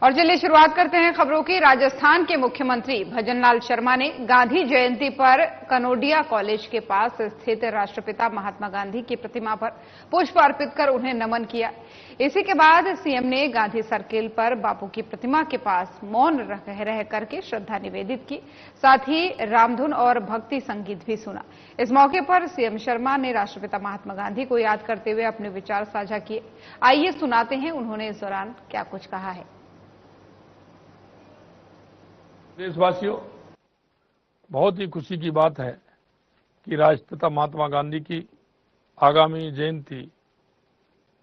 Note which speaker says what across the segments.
Speaker 1: और चलिए शुरुआत करते हैं खबरों की। राजस्थान के मुख्यमंत्री भजनलाल शर्मा ने गांधी जयंती पर कनोडिया कॉलेज के पास स्थित राष्ट्रपिता महात्मा गांधी की प्रतिमा पर पुष्प अर्पित कर उन्हें नमन किया। इसी के बाद सीएम ने गांधी सर्किल पर बापू की प्रतिमा के पास मौन रह करके श्रद्धा निवेदित की। साथ ही रामधुन और भक्ति संगीत भी सुना। इस मौके पर सीएम शर्मा ने राष्ट्रपिता महात्मा गांधी को याद करते हुए अपने विचार साझा किए। आइए सुनाते हैं उन्होंने इस दौरान क्या कुछ कहा है।
Speaker 2: देशवासियों, बहुत ही खुशी की बात है कि राष्ट्रपिता महात्मा गांधी की आगामी जयंती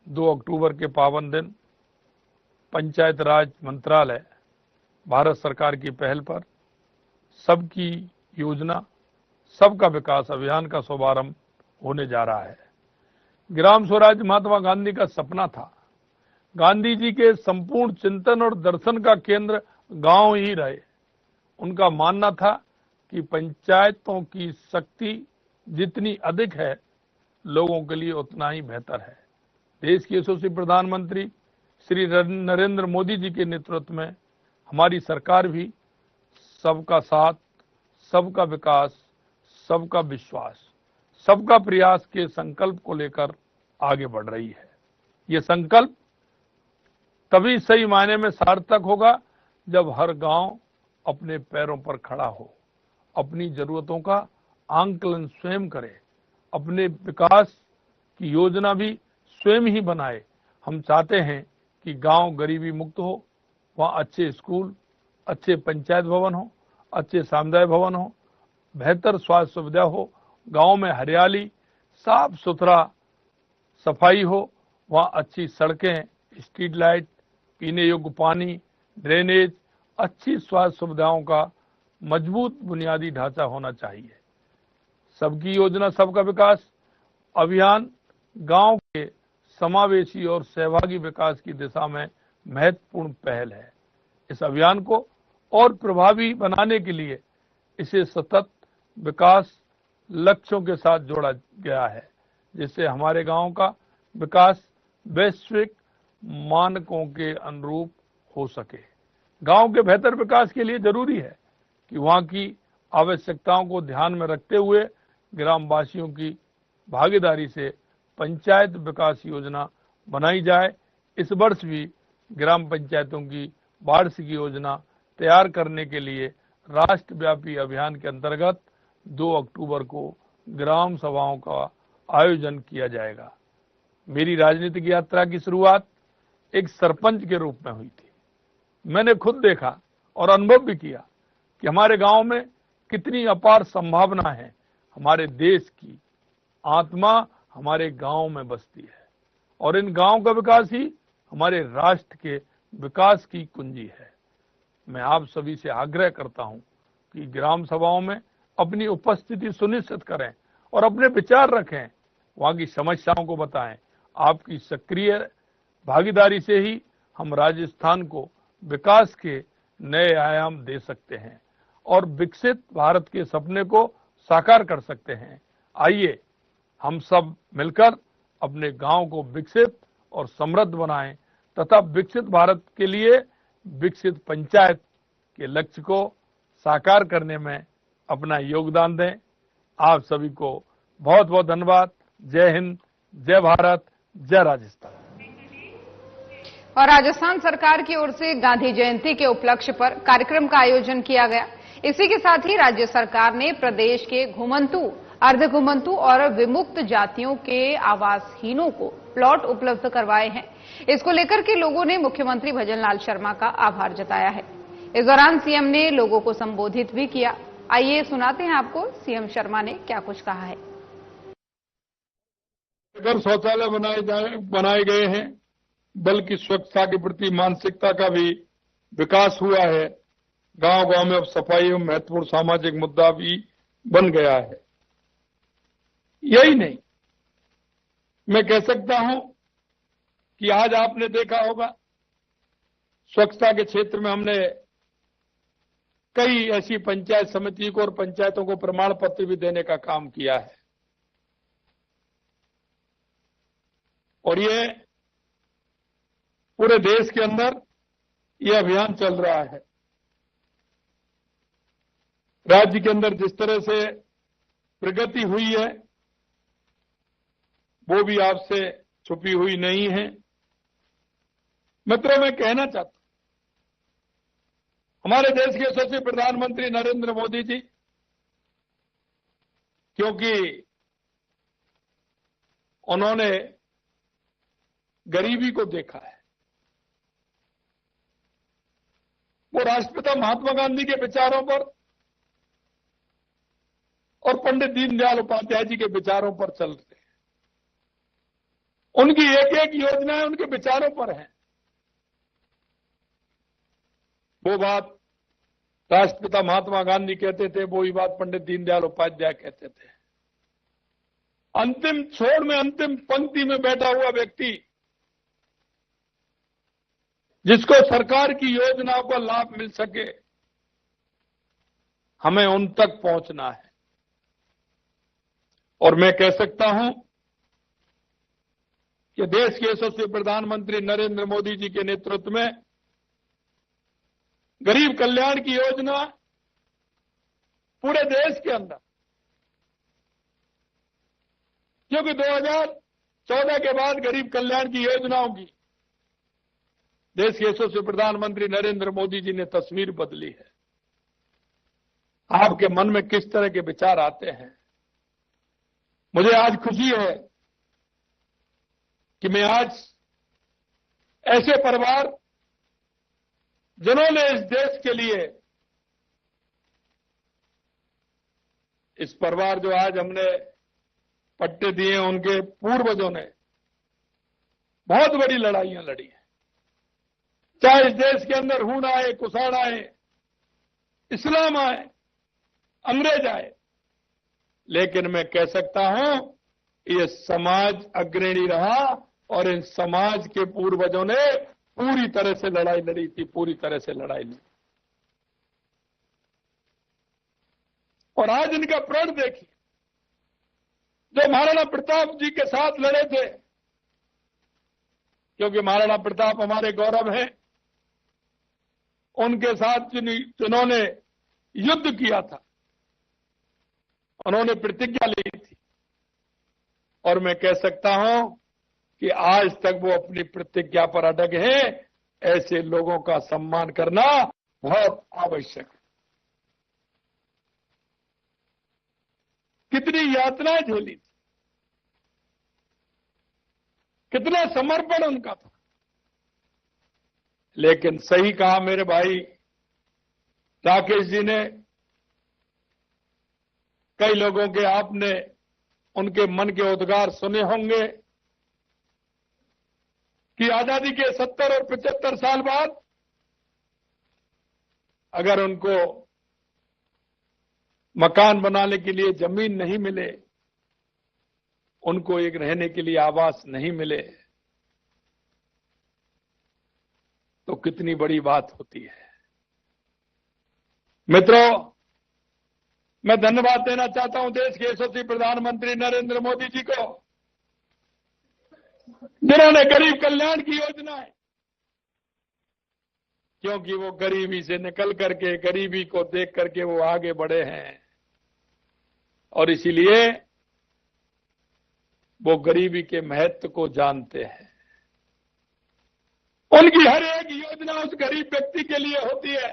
Speaker 2: 2 अक्टूबर के पावन दिन पंचायत राज मंत्रालय भारत सरकार की पहल पर सबकी योजना सबका विकास अभियान का शुभारंभ होने जा रहा है। ग्राम स्वराज महात्मा गांधी का सपना था। गांधी जी के संपूर्ण चिंतन और दर्शन का केंद्र गांव ही रहे। उनका मानना था कि पंचायतों की शक्ति जितनी अधिक है, लोगों के लिए उतना ही बेहतर है। देश के यशस्वी प्रधानमंत्री श्री नरेंद्र मोदी जी के नेतृत्व में हमारी सरकार भी सबका साथ, सबका विकास, सबका विश्वास, सबका प्रयास के संकल्प को लेकर आगे बढ़ रही है। ये संकल्प तभी सही मायने में सार्थक होगा जब हर गांव अपने पैरों पर खड़ा हो, अपनी जरूरतों का आंकलन स्वयं करे, अपने विकास की योजना भी स्वयं ही बनाए। हम चाहते हैं कि गांव गरीबी मुक्त हो, वहां अच्छे स्कूल, अच्छे पंचायत भवन हो, अच्छे सामुदायिक भवन हो, बेहतर स्वास्थ्य सुविधा हो, गांव में हरियाली, साफ सुथरा सफाई हो, वहां अच्छी सड़कें, स्ट्रीट लाइट, पीने योग्य पानी, ड्रेनेज, अच्छी स्वास्थ्य सुविधाओं का मजबूत बुनियादी ढांचा होना चाहिए। सबकी योजना सबका विकास अभियान गांव के समावेशी और सहभागी विकास की दिशा में महत्वपूर्ण पहल है। इस अभियान को और प्रभावी बनाने के लिए इसे सतत विकास लक्ष्यों के साथ जोड़ा गया है, जिससे हमारे गांव का विकास वैश्विक मानकों के अनुरूप हो सके। गांव के बेहतर विकास के लिए जरूरी है कि वहां की आवश्यकताओं को ध्यान में रखते हुए ग्रामवासियों की भागीदारी से पंचायत विकास योजना बनाई जाए। इस वर्ष भी ग्राम पंचायतों की वार्षिक योजना तैयार करने के लिए राष्ट्रव्यापी अभियान के अंतर्गत 2 अक्टूबर को ग्राम सभाओं का आयोजन किया जाएगा। मेरी राजनीतिक यात्रा की शुरुआत एक सरपंच के रूप में हुई थी। मैंने खुद देखा और अनुभव भी किया कि हमारे गांव में कितनी अपार संभावना है। हमारे देश की आत्मा हमारे गांव में बसती है और इन गांव का विकास ही हमारे राष्ट्र के विकास की कुंजी है। मैं आप सभी से आग्रह करता हूं कि ग्राम सभाओं में अपनी उपस्थिति सुनिश्चित करें और अपने विचार रखें, वहां की समस्याओं को बताएं। आपकी सक्रिय भागीदारी से ही हम राजस्थान को विकास के नए आयाम दे सकते हैं और विकसित भारत के सपने को साकार कर सकते हैं। आइए हम सब मिलकर अपने गांव को विकसित और समृद्ध बनाएं तथा विकसित भारत के लिए विकसित पंचायत के लक्ष्य को साकार करने में अपना योगदान दें। आप सभी को बहुत बहुत धन्यवाद। जय हिंद, जय भारत, जय राजस्थान।
Speaker 1: और राजस्थान सरकार की ओर से गांधी जयंती के उपलक्ष्य पर कार्यक्रम का आयोजन किया गया। इसी के साथ ही राज्य सरकार ने प्रदेश के घुमंतु, अर्ध घुमंतु और विमुक्त जातियों के आवासहीनों को प्लॉट उपलब्ध करवाए हैं। इसको लेकर के लोगों ने मुख्यमंत्री भजनलाल शर्मा का आभार जताया है। इस दौरान सीएम ने लोगों को संबोधित भी किया। आइए सुनाते हैं आपको सीएम शर्मा ने क्या कुछ कहा है।
Speaker 2: अगर शौचालय बनाए गए हैं, बल्कि स्वच्छता के प्रति मानसिकता का भी विकास हुआ है। गांव-गांव में अब सफाई एक महत्वपूर्ण सामाजिक मुद्दा भी बन गया है। यही नहीं, मैं कह सकता हूं कि आज आपने देखा होगा स्वच्छता के क्षेत्र में हमने कई ऐसी पंचायत समिति को और पंचायतों को प्रमाण पत्र भी देने का काम किया है। और ये पूरे देश के अंदर ये अभियान चल रहा है। राज्य के अंदर जिस तरह से प्रगति हुई है वो भी आपसे छुपी हुई नहीं है। मित्रों, मैं कहना चाहता हूं, हमारे देश के यशस्वी प्रधानमंत्री नरेंद्र मोदी जी, क्योंकि उन्होंने गरीबी को देखा है, वो राष्ट्रपिता महात्मा गांधी के विचारों पर और पंडित दीनदयाल उपाध्याय जी के विचारों पर चल रहे हैं। उनकी एक एक योजनाएं उनके विचारों पर है। वो बात राष्ट्रपिता महात्मा गांधी कहते थे, वो ही बात पंडित दीनदयाल उपाध्याय कहते थे। अंतिम छोर में, अंतिम पंक्ति में बैठा हुआ व्यक्ति जिसको सरकार की योजनाओं का लाभ मिल सके, हमें उन तक पहुंचना है। और मैं कह सकता हूं कि देश के यशस्वी प्रधानमंत्री नरेंद्र मोदी जी के नेतृत्व में गरीब कल्याण की योजना पूरे देश के अंदर, क्योंकि 2014 के बाद गरीब कल्याण की योजनाओं की देश के यशस्वी प्रधानमंत्री नरेंद्र मोदी जी ने तस्वीर बदली है। आपके मन में किस तरह के विचार आते हैं? मुझे आज खुशी है कि मैं आज ऐसे परिवार जिन्होंने इस देश के लिए, इस परिवार जो आज हमने पट्टे दिए, उनके पूर्वजों ने बहुत बड़ी लड़ाइयां लड़ी हैं। चाहे इस देश के अंदर हूण आए, कुषाण आए, इस्लाम आए, अंग्रेज आए, लेकिन मैं कह सकता हूं ये समाज अग्रणी रहा और इन समाज के पूर्वजों ने पूरी तरह से लड़ाई लड़ी थी, पूरी तरह से लड़ाई लड़ी। और आज इनका प्रण देखिए, जो महाराणा प्रताप जी के साथ लड़े थे, क्योंकि महाराणा प्रताप हमारे गौरव हैं, उनके साथ जिन्होंने युद्ध किया था, उन्होंने प्रतिज्ञा ली थी। और मैं कह सकता हूं कि आज तक वो अपनी प्रतिज्ञा पर अटक हैं। ऐसे लोगों का सम्मान करना बहुत आवश्यक है। कितनी यातनाएं झेली थी, कितना समर्पण उनका था, लेकिन सही कहा मेरे भाई राकेश जी ने, कई लोगों के आपने उनके मन के उद्गार सुने होंगे कि आजादी के 70 और 75 साल बाद अगर उनको मकान बनाने के लिए जमीन नहीं मिले, उनको एक रहने के लिए आवास नहीं मिले, तो कितनी बड़ी बात होती है। मित्रों, मैं धन्यवाद देना चाहता हूं देश के यशस्वी प्रधानमंत्री नरेंद्र मोदी जी को, जिन्होंने गरीब कल्याण की योजना है, क्योंकि वो गरीबी से निकल करके, गरीबी को देख करके वो आगे बढ़े हैं, और इसीलिए वो गरीबी के महत्व को जानते हैं। उनकी हर एक योजना उस गरीब व्यक्ति के लिए होती है,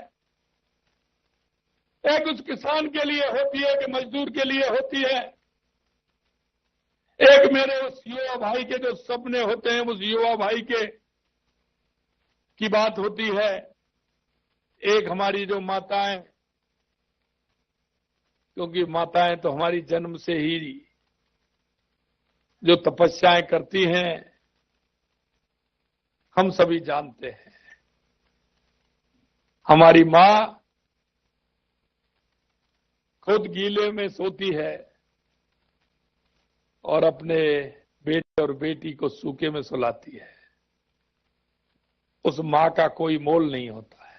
Speaker 2: एक उस किसान के लिए होती है, कि मजदूर के लिए होती है, एक मेरे उस युवा भाई के जो सपने होते हैं, उस युवा भाई के की बात होती है, एक हमारी जो माताएं, क्योंकि माताएं तो हमारी जन्म से ही जो तपस्याएं करती हैं हम सभी जानते हैं। हमारी मां खुद गीले में सोती है और अपने बेटे और बेटी को सूखे में सुलाती है। उस मां का कोई मोल नहीं होता है।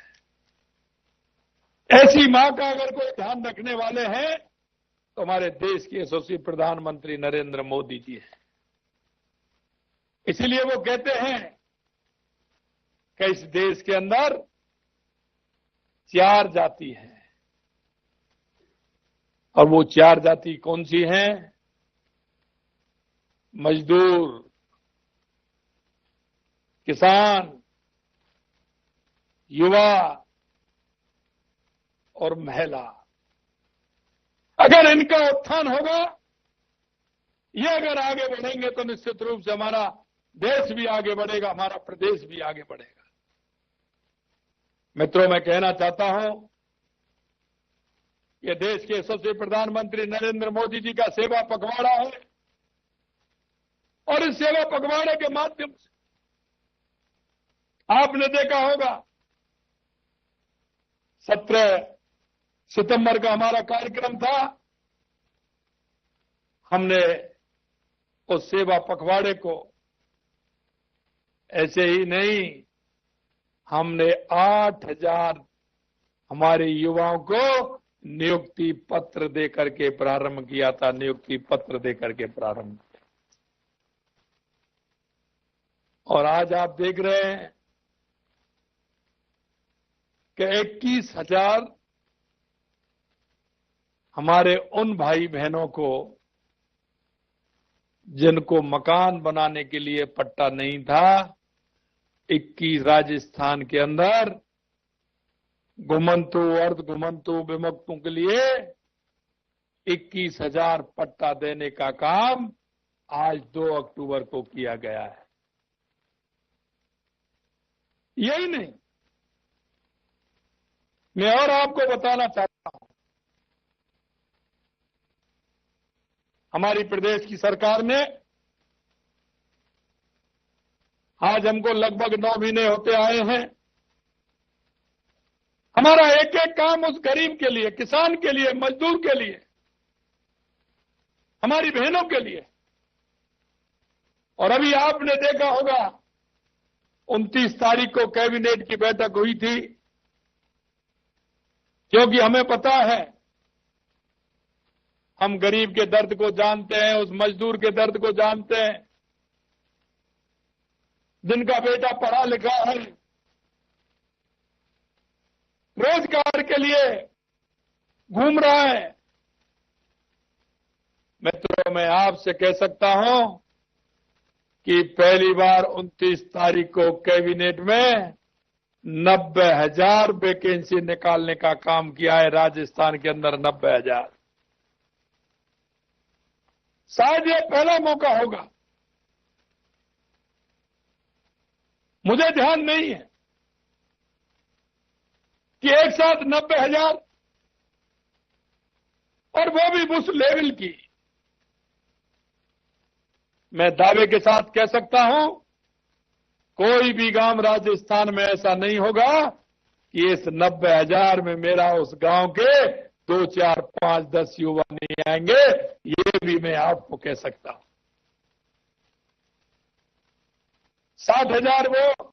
Speaker 2: ऐसी मां का अगर कोई ध्यान रखने वाले हैं तो हमारे देश के यशस्वी प्रधानमंत्री नरेंद्र मोदी जी हैं। इसीलिए वो कहते हैं कि इस देश के अंदर 4 जाति हैं, और वो 4 जाति कौन सी हैं? मजदूर, किसान, युवा और महिला। अगर इनका उत्थान होगा, ये अगर आगे बढ़ेंगे तो निश्चित रूप से हमारा देश भी आगे बढ़ेगा, हमारा प्रदेश भी आगे बढ़ेगा। मित्रों, मैं कहना चाहता हूं, ये देश के यशस्वी प्रधानमंत्री नरेंद्र मोदी जी का सेवा पखवाड़ा है, और इस सेवा पखवाड़े के माध्यम से आपने देखा होगा 17 सितंबर का हमारा कार्यक्रम था। हमने उस सेवा पखवाड़े को ऐसे ही नहीं, हमने 8000 हमारे युवाओं को नियुक्ति पत्र देकर के प्रारंभ किया था, नियुक्ति पत्र देकर के प्रारंभ किया। और आज आप देख रहे हैं कि 21,000 हमारे उन भाई बहनों को जिनको मकान बनाने के लिए पट्टा नहीं था, 21 राजस्थान के अंदर घुमंतु, अर्ध घुमंतु विमुक्तों के लिए 21,000 पट्टा देने का काम आज 2 अक्टूबर को किया गया है। यही नहीं, मैं और आपको बताना चाहता हूं, हमारी प्रदेश की सरकार ने आज हमको लगभग 9 महीने होते आए हैं, हमारा एक एक काम उस गरीब के लिए, किसान के लिए, मजदूर के लिए, हमारी बहनों के लिए। और अभी आपने देखा होगा 29 तारीख को कैबिनेट की बैठक हुई थी, क्योंकि हमें पता है, हम गरीब के दर्द को जानते हैं, उस मजदूर के दर्द को जानते हैं, जिनका बेटा पढ़ा लिखा है, रोजगार के लिए घूम रहा है। मित्रों, मैं आपसे कह सकता हूं कि पहली बार 29 तारीख को कैबिनेट में 90,000 वैकेंसी निकालने का काम किया है राजस्थान के अंदर। 90,000। शायद ये पहला मौका होगा, मुझे ध्यान नहीं है कि एक साथ 90,000, और वो भी उस लेवल की। मैं दावे के साथ कह सकता हूं, कोई भी गांव राजस्थान में ऐसा नहीं होगा कि इस 90,000 में मेरा उस गांव के 2, 4, 5, 10 युवा नहीं आएंगे। ये भी मैं आपको कह सकता हूं। 60,000 वो,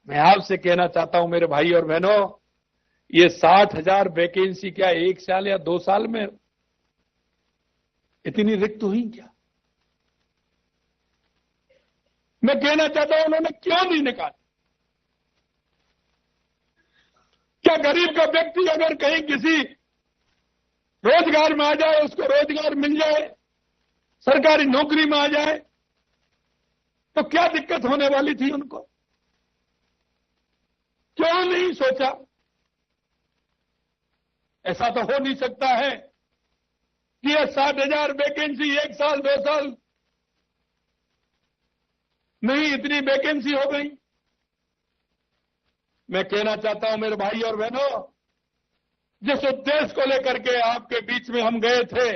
Speaker 2: मैं आपसे कहना चाहता हूं मेरे भाई और बहनों, ये 60,000 वैकेंसी क्या 1 साल या 2 साल में इतनी रिक्त हुई क्या? मैं कहना चाहता हूं उन्होंने क्यों नहीं निकाली? क्या गरीब का व्यक्ति अगर कहीं किसी रोजगार में आ जाए, उसको रोजगार मिल जाए, सरकारी नौकरी में आ जाए, तो क्या दिक्कत होने वाली थी उनको? क्यों नहीं सोचा? ऐसा तो हो नहीं सकता है कि ये 60,000 वैकेंसी 1 साल 2 साल नहीं इतनी वैकेंसी हो गई। मैं कहना चाहता हूं मेरे भाई और बहनों, जिस उद्देश्य को लेकर के आपके बीच में हम गए थे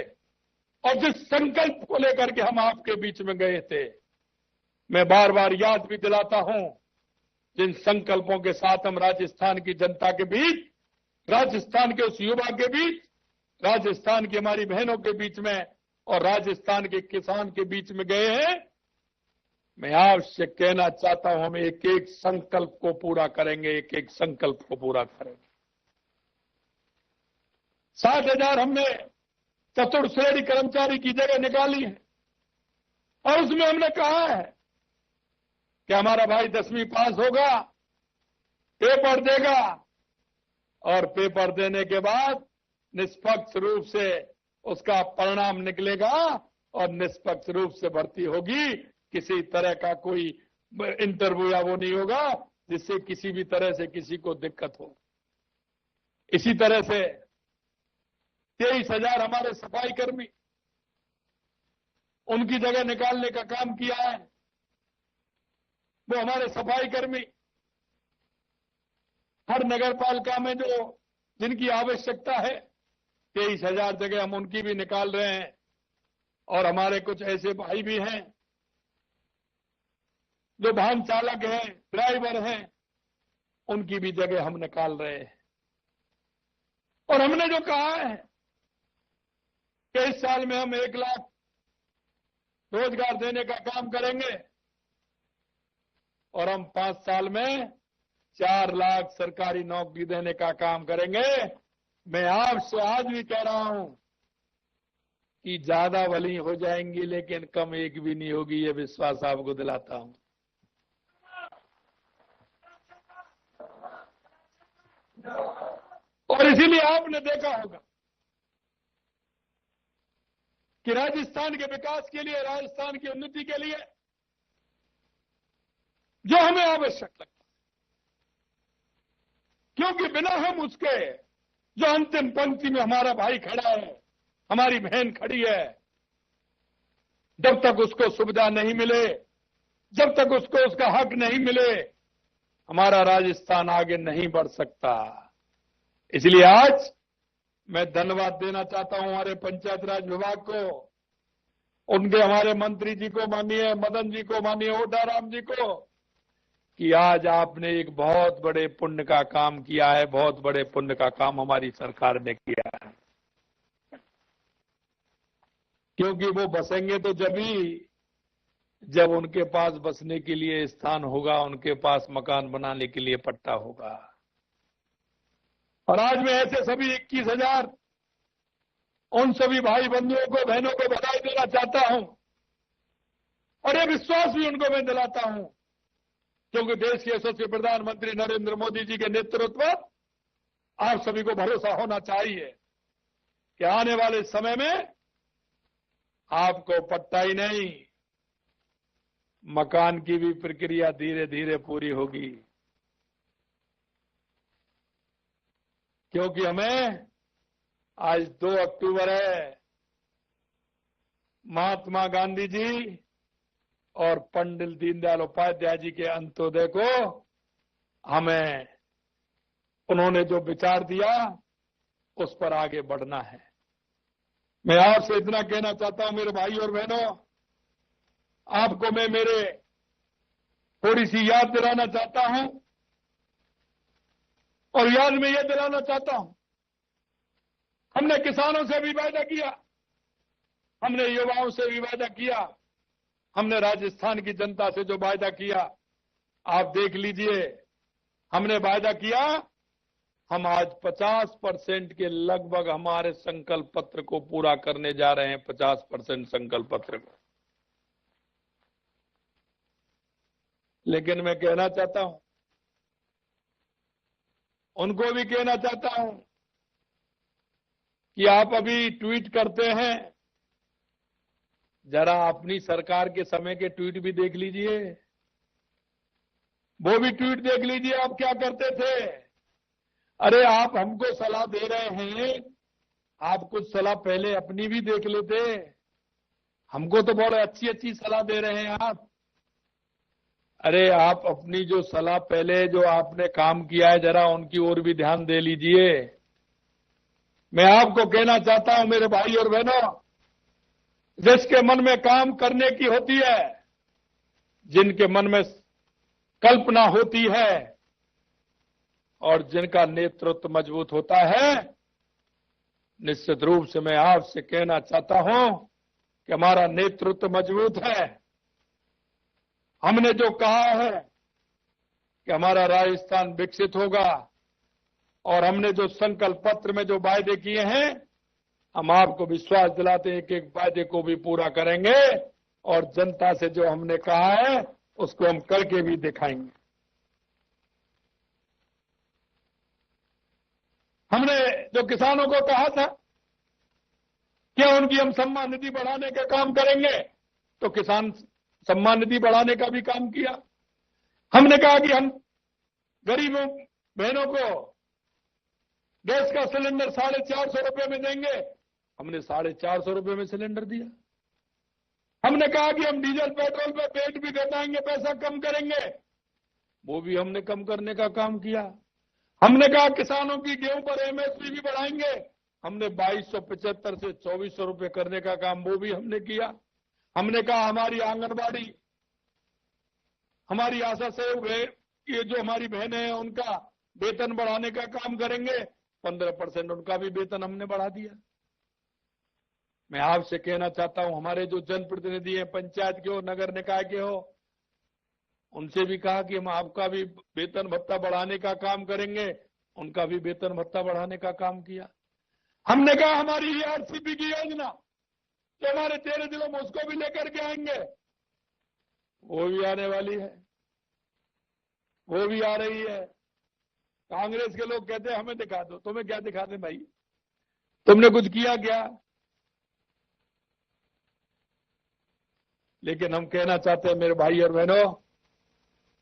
Speaker 2: और जिस संकल्प को लेकर के हम आपके बीच में गए थे, मैं बार बार याद भी दिलाता हूं, जिन संकल्पों के साथ हम राजस्थान की जनता के बीच, राजस्थान के उस युवा के बीच, राजस्थान की हमारी बहनों के बीच में और राजस्थान के किसान के बीच में गए हैं। मैं आपसे कहना चाहता हूं, हम एक एक संकल्प को पूरा करेंगे, एक एक संकल्प को पूरा करेंगे। 60,000 हमने चतुर्थ श्रेणी कर्मचारी की जगह निकाली है, और उसमें हमने कहा है कि हमारा भाई 10वीं पास होगा पेपर देगा और पेपर देने के बाद निष्पक्ष रूप से उसका परिणाम निकलेगा और निष्पक्ष रूप से भर्ती होगी। किसी तरह का कोई इंटरव्यू या वो नहीं होगा जिससे किसी भी तरह से किसी को दिक्कत हो। इसी तरह से 23,000 हमारे सफाई कर्मी, उनकी जगह निकालने का काम किया है। वो हमारे सफाई कर्मी हर नगर पालिका में जो जिनकी आवश्यकता है 23,000 जगह हम उनकी भी निकाल रहे हैं। और हमारे कुछ ऐसे भाई भी हैं जो वाहन चालक हैं, ड्राइवर हैं, उनकी भी जगह हम निकाल रहे हैं। और हमने जो कहा है कि इस साल में हम 1 लाख रोजगार देने का काम करेंगे और हम 5 साल में 4 लाख सरकारी नौकरी देने का काम करेंगे। मैं आपसे आज भी कह रहा हूं कि ज्यादा भली हो जाएंगी लेकिन कम एक भी नहीं होगी, ये विश्वास आपको दिलाता हूं। और इसीलिए आपने देखा होगा कि राजस्थान के विकास के लिए, राजस्थान की उन्नति के लिए जो हमें आवश्यक लगता है, क्योंकि बिना हम उसके जो अंतिम पंक्ति में हमारा भाई खड़ा है, हमारी बहन खड़ी है, जब तक उसको सुविधा नहीं मिले, जब तक उसको उसका हक नहीं मिले, हमारा राजस्थान आगे नहीं बढ़ सकता। इसलिए आज मैं धन्यवाद देना चाहता हूं हमारे पंचायत राज विभाग को, उनके हमारे मंत्री जी को, माननीय मदन जी को, माननीय ओडाराम जी को, कि आज आपने एक बहुत बड़े पुण्य का काम किया है। बहुत बड़े पुण्य का काम हमारी सरकार ने किया है, क्योंकि वो बसेंगे तो जब उनके पास बसने के लिए स्थान होगा, उनके पास मकान बनाने के लिए पट्टा होगा। और आज मैं ऐसे सभी 21,000 उन सभी भाई बंधुओं को, बहनों को बधाई देना चाहता हूं और ये विश्वास भी उनको मैं दिलाता हूं, क्योंकि देश के यशस्वी प्रधानमंत्री नरेंद्र मोदी जी के नेतृत्व में आप सभी को भरोसा होना चाहिए कि आने वाले समय में आपको पट्टा ही नहीं, मकान की भी प्रक्रिया धीरे धीरे पूरी होगी। क्योंकि हमें आज 2 अक्टूबर है, महात्मा गांधी जी और पंडित दीनदयाल उपाध्याय जी के अंत्योदय को हमें उन्होंने जो विचार दिया उस पर आगे बढ़ना है। मैं आपसे इतना कहना चाहता हूं मेरे भाई और बहनों, आपको मैं मेरे थोड़ी सी याद दिलाना चाहता हूं और याद में यह दिलाना चाहता हूं, हमने किसानों से भी वायदा किया, हमने युवाओं से भी वायदा किया, हमने राजस्थान की जनता से जो वायदा किया, आप देख लीजिए। हमने वायदा किया, हम आज 50% के लगभग हमारे संकल्प पत्र को पूरा करने जा रहे हैं। 50% संकल्प पत्र को। लेकिन मैं कहना चाहता हूं, उनको भी कहना चाहता हूं कि आप अभी ट्वीट करते हैं, जरा अपनी सरकार के समय के ट्वीट भी देख लीजिए, वो भी ट्वीट देख लीजिए आप क्या करते थे। अरे आप हमको सलाह दे रहे हैं, आप कुछ सलाह पहले अपनी भी देख लेते। हमको तो बहुत अच्छी अच्छी सलाह दे रहे हैं आप। अरे आप अपनी जो सलाह पहले जो आपने काम किया है, जरा उनकी ओर भी ध्यान दे लीजिए। मैं आपको कहना चाहता हूं मेरे भाई और बहनों, जिसके मन में काम करने की होती है, जिनके मन में कल्पना होती है और जिनका नेतृत्व मजबूत होता है, निश्चित रूप से मैं आपसे कहना चाहता हूं कि हमारा नेतृत्व मजबूत है। हमने जो कहा है कि हमारा राजस्थान विकसित होगा और हमने जो संकल्प पत्र में जो वायदे किए हैं, हम आपको विश्वास दिलाते हैं कि एक वायदे को भी पूरा करेंगे और जनता से जो हमने कहा है उसको हम करके भी दिखाएंगे। हमने जो किसानों को कहा था क्या उनकी हम सम्मान निधि बढ़ाने का काम करेंगे, तो किसान सम्मान निधि बढ़ाने का भी काम किया। हमने कहा कि हम गरीबों बहनों को गैस का सिलेंडर 450 रुपए में देंगे, हमने 450 रुपए में सिलेंडर दिया। हमने कहा कि हम डीजल पेट्रोल पे पेट भी घटाएंगे, पैसा कम करेंगे, वो भी हमने कम करने का काम किया। हमने कहा किसानों की गेहूं पर एमएसपी भी बढ़ाएंगे, हमने 2275 से 2400 रुपए करने का काम वो भी हमने किया। हमने कहा हमारी आंगनबाड़ी, हमारी आशा सहयोग है, ये जो हमारी बहनें हैं उनका वेतन बढ़ाने का काम करेंगे, 15% उनका भी वेतन हमने बढ़ा दिया। मैं आपसे कहना चाहता हूं, हमारे जो जनप्रतिनिधि हैं, पंचायत के हो, नगर निकाय के हो, उनसे भी कहा कि हम आपका भी वेतन भत्ता बढ़ाने का काम करेंगे, उनका भी वेतन भत्ता बढ़ाने का काम किया। हमने कहा हमारी आरसीपी की योजना जो हमारे 13 जिलों में, उसको भी लेकर के आएंगे, वो भी आने वाली है, वो भी आ रही है। कांग्रेस के लोग कहते हैं हमें दिखा दो, तुम्हें क्या दिखा दें भाई, तुमने कुछ किया क्या? लेकिन हम कहना चाहते हैं मेरे भाई और बहनों,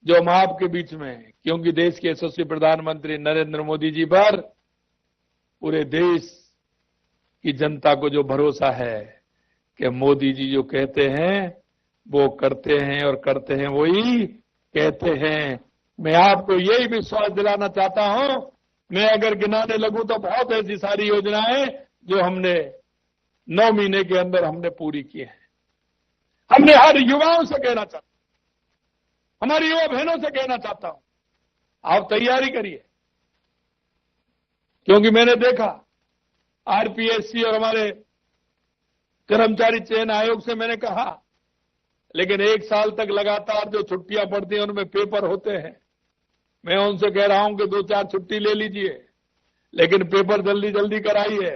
Speaker 2: जो हम आपके बीच में हैं, क्योंकि देश के यशस्वी प्रधानमंत्री नरेंद्र मोदी जी पर पूरे देश की जनता को जो भरोसा है कि मोदी जी जो कहते हैं वो करते हैं और करते हैं वही कहते हैं। मैं आपको यही विश्वास दिलाना चाहता हूं, मैं अगर गिनाने लगूं तो बहुत ऐसी सारी योजनाएं जो हमने 9 महीने के अंदर हमने पूरी की है। हमने हर युवाओं से कहना चाहता हूं, हमारी युवा बहनों से कहना चाहता हूं, आप तैयारी करिए, क्योंकि मैंने देखा आरपीएससी और हमारे कर्मचारी चयन आयोग से मैंने कहा, लेकिन 1 साल तक लगातार जो छुट्टियां पड़ती हैं उनमें पेपर होते हैं। मैं उनसे कह रहा हूं कि 2-4 छुट्टी ले लीजिए, लेकिन पेपर जल्दी जल्दी कराइए,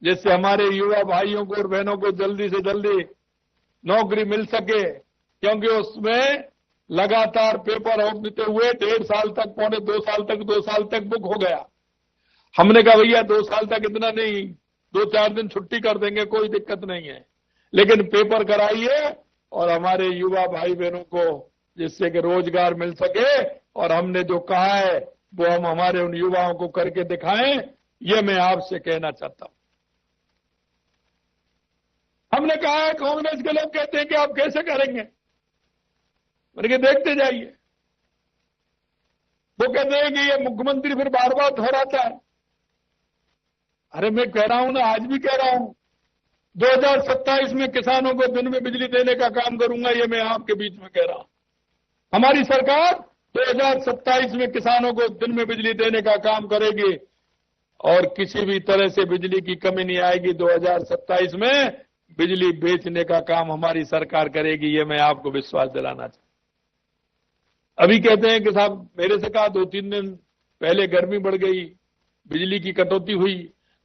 Speaker 2: जिससे हमारे युवा भाइयों को और बहनों को जल्दी से जल्दी नौकरी मिल सके, क्योंकि उसमें लगातार पेपर होते हुए 1.5 साल तक, पौने 2 साल तक, 2 साल तक बुक हो गया। हमने कहा भैया 2 साल तक इतना नहीं, 2-4 दिन छुट्टी कर देंगे, कोई दिक्कत नहीं है, लेकिन पेपर कराइए और हमारे युवा भाई बहनों को जिससे कि रोजगार मिल सके, और हमने जो कहा है वो हम हमारे उन युवाओं को करके दिखाएं, ये मैं आपसे कहना चाहता हूं। हमने कहा है, कांग्रेस के लोग कहते हैं कि आप कैसे करेंगे, मैंने कहा देखते जाइए। वो कहते हैं कि ये मुख्यमंत्री फिर बार बार दोहराता है। अरे मैं कह रहा हूं ना, आज भी कह रहा हूं, 2027 में किसानों को दिन में बिजली देने का काम करूंगा, ये मैं आपके बीच में कह रहा हूं। हमारी सरकार 2027 में किसानों को दिन में बिजली देने का काम करेगी और किसी भी तरह से बिजली की कमी नहीं आएगी। 2027 में बिजली बेचने का काम हमारी सरकार करेगी, ये मैं आपको विश्वास दिलाना चाहता हूं। अभी कहते हैं कि साहब, मेरे से कहा 2-3 दिन पहले गर्मी बढ़ गई, बिजली की कटौती हुई,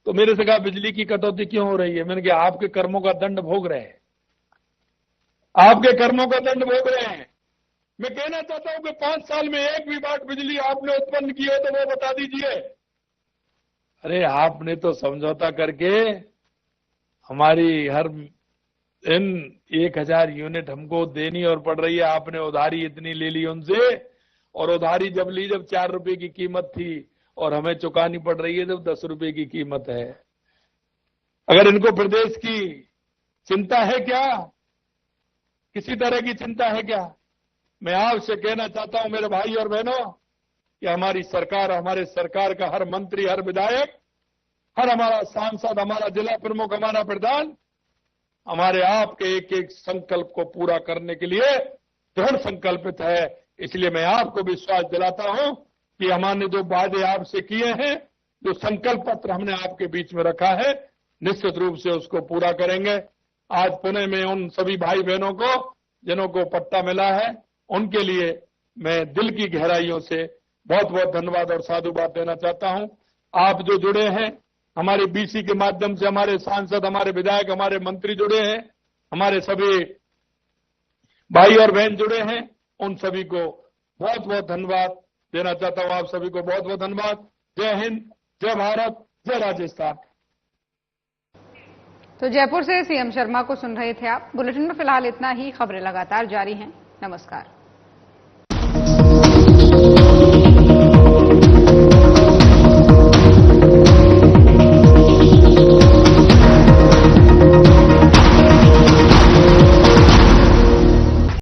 Speaker 2: तो मेरे से कहा बिजली की कटौती क्यों हो रही है? मैंने कहा आपके कर्मों का दंड भोग रहे हैं, आपके कर्मों का दंड भोग रहे हैं। मैं कहना चाहता हूं कि 5 साल में एक भी बार बिजली आपने उत्पन्न की हो तो वो बता दीजिए। अरे आपने तो समझौता करके हमारी हर दिन 1000 यूनिट हमको देनी और पड़ रही है, आपने उधारी इतनी ले ली उनसे, और उधारी जब ली जब 4 रुपए की कीमत थी और हमें चुकानी पड़ रही है जब 10 रुपए की कीमत है। अगर इनको प्रदेश की चिंता है क्या, किसी तरह की चिंता है क्या? मैं आपसे कहना चाहता हूं मेरे भाई और बहनों कि हमारी सरकार, हमारे सरकार का हर मंत्री, हर विधायक, हर हमारा सांसद, हमारा जिला प्रमुख, हमारा प्रधान, हमारे आपके एक एक संकल्प को पूरा करने के लिए दृढ़ संकल्पित है। इसलिए मैं आपको विश्वास दिलाता हूं कि हमने जो वादे आपसे किए हैं, जो संकल्प पत्र हमने आपके बीच में रखा है, निश्चित रूप से उसको पूरा करेंगे। आज पुणे में उन सभी भाई बहनों को जिन्हों को पट्टा मिला है, उनके लिए मैं दिल की गहराइयों से बहुत बहुत धन्यवाद और साधुवाद देना चाहता हूं। आप जो जुड़े हैं हमारे बीसी के माध्यम से, हमारे सांसद, हमारे विधायक, हमारे मंत्री जुड़े हैं, हमारे सभी भाई और बहन जुड़े हैं, उन सभी को बहुत बहुत धन्यवाद देना चाहता हूं। आप सभी को बहुत बहुत धन्यवाद। जय हिंद,
Speaker 3: जय भारत, जय राजस्थान।
Speaker 1: तो जयपुर से सीएम शर्मा को सुन रहे थे आप। बुलेटिन में फिलहाल इतना ही। खबरें लगातार जारी हैं। नमस्कार।